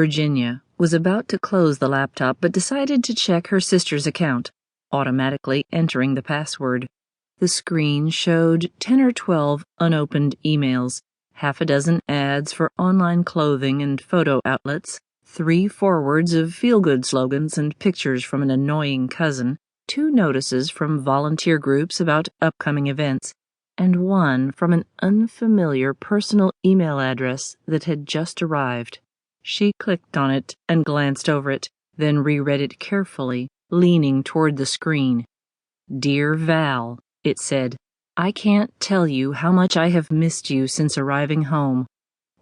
Virginia was about to close the laptop but decided to check her sister's account, automatically entering the password. The screen showed 10 or 12 unopened emails, half a dozen ads for online clothing and photo outlets, 3 forwards of feel-good slogans and pictures from an annoying cousin, 2 notices from volunteer groups about upcoming events, and 1 from an unfamiliar personal email address that had just arrived. She clicked on it and glanced over it, then reread it carefully, leaning toward the screen. "Dear Val," it said, "I can't tell you how much I have missed you since arriving home.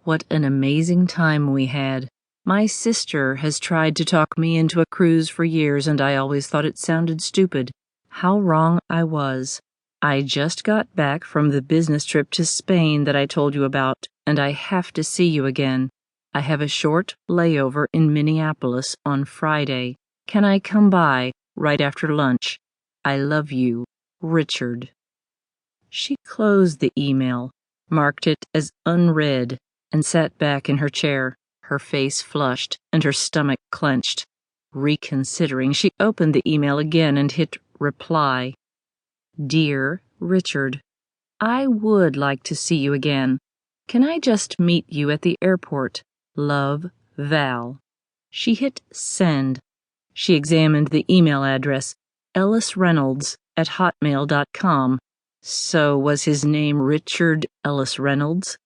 What an amazing time we had. My sister has tried to talk me into a cruise for years, and I always thought it sounded stupid. How wrong I was. I just got back from the business trip to Spain that I told you about, and I have to see you again. I have a short layover in Minneapolis on Friday. Can I come by right after lunch? I love you, Richard." She closed the email, marked it as unread, and sat back in her chair, her face flushed and her stomach clenched. Reconsidering, she opened the email again and hit reply. "Dear Richard, I would like to see you again. Can I just meet you at the airport? Love, Val." She hit send. She examined the email address, ellisreynolds@hotmail.com. So was his name Richard Ellis Reynolds?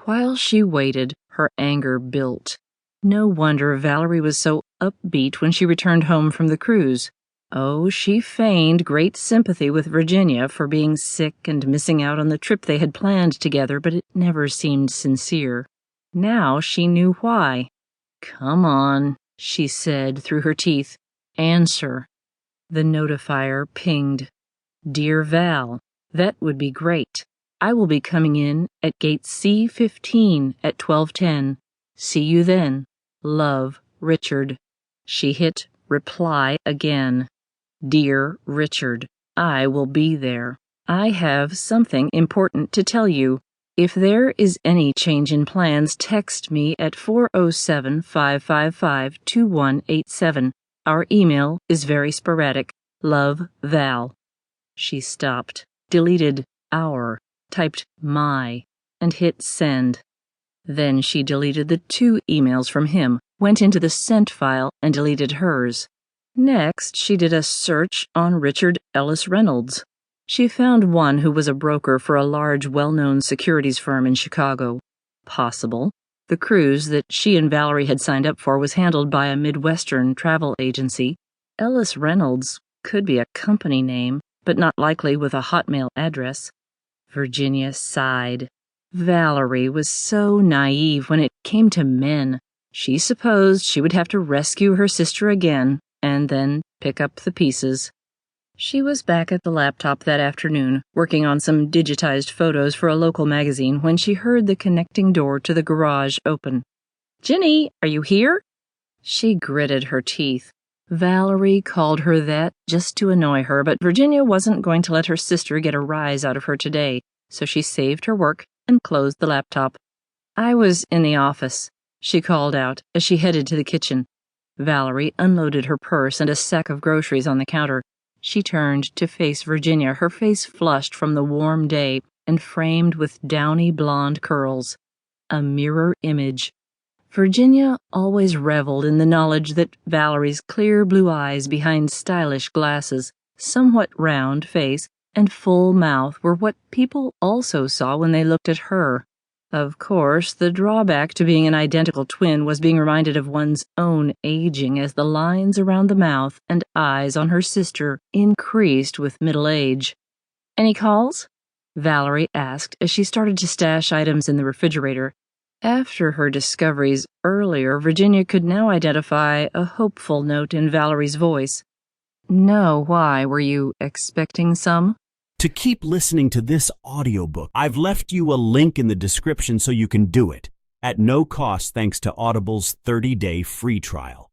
While she waited, her anger built. No wonder Valerie was so upbeat when she returned home from the cruise. Oh, she feigned great sympathy with Virginia for being sick and missing out on the trip they had planned together, but it never seemed sincere. Now she knew why. "Come on," she said through her teeth. "Answer." The notifier pinged. "Dear Val, that would be great. I will be coming in at gate C15 at 12:10. See you then. Love, Richard." She hit reply again. "Dear Richard, I will be there. I have something important to tell you. If there is any change in plans, text me at 407-555-2187. Our email is very sporadic. Love, Val." She stopped, deleted our, typed my, and hit send. Then she deleted the 2 emails from him, went into the sent file, and deleted hers. Next, she did a search on Richard Ellis Reynolds. She found one who was a broker for a large, well-known securities firm in Chicago. Possible. The cruise that she and Valerie had signed up for was handled by a Midwestern travel agency. Ellis Reynolds could be a company name, but not likely with a Hotmail address. Virginia sighed. Valerie was so naive when it came to men. She supposed she would have to rescue her sister again, and then pick up the pieces. She was back at the laptop that afternoon, working on some digitized photos for a local magazine, when she heard the connecting door to the garage open. "Jenny, are you here?" She gritted her teeth. Valerie called her that just to annoy her, but Virginia wasn't going to let her sister get a rise out of her today, so she saved her work and closed the laptop. "I was in the office," she called out as she headed to the kitchen. Valerie unloaded her purse and a sack of groceries on the counter. She turned to face Virginia, her face flushed from the warm day and framed with downy blonde curls. A mirror image. Virginia always reveled in the knowledge that Valerie's clear blue eyes behind stylish glasses, somewhat round face, and full mouth were what people also saw when they looked at her. Of course, the drawback to being an identical twin was being reminded of one's own aging as the lines around the mouth and eyes on her sister increased with middle age. "Any calls?" Valerie asked as she started to stash items in the refrigerator. After her discoveries earlier, Virginia could now identify a hopeful note in Valerie's voice. "No, why? Were you expecting some?" To keep listening to this audiobook, I've left you a link in the description so you can do it, at no cost thanks to Audible's 30-day free trial.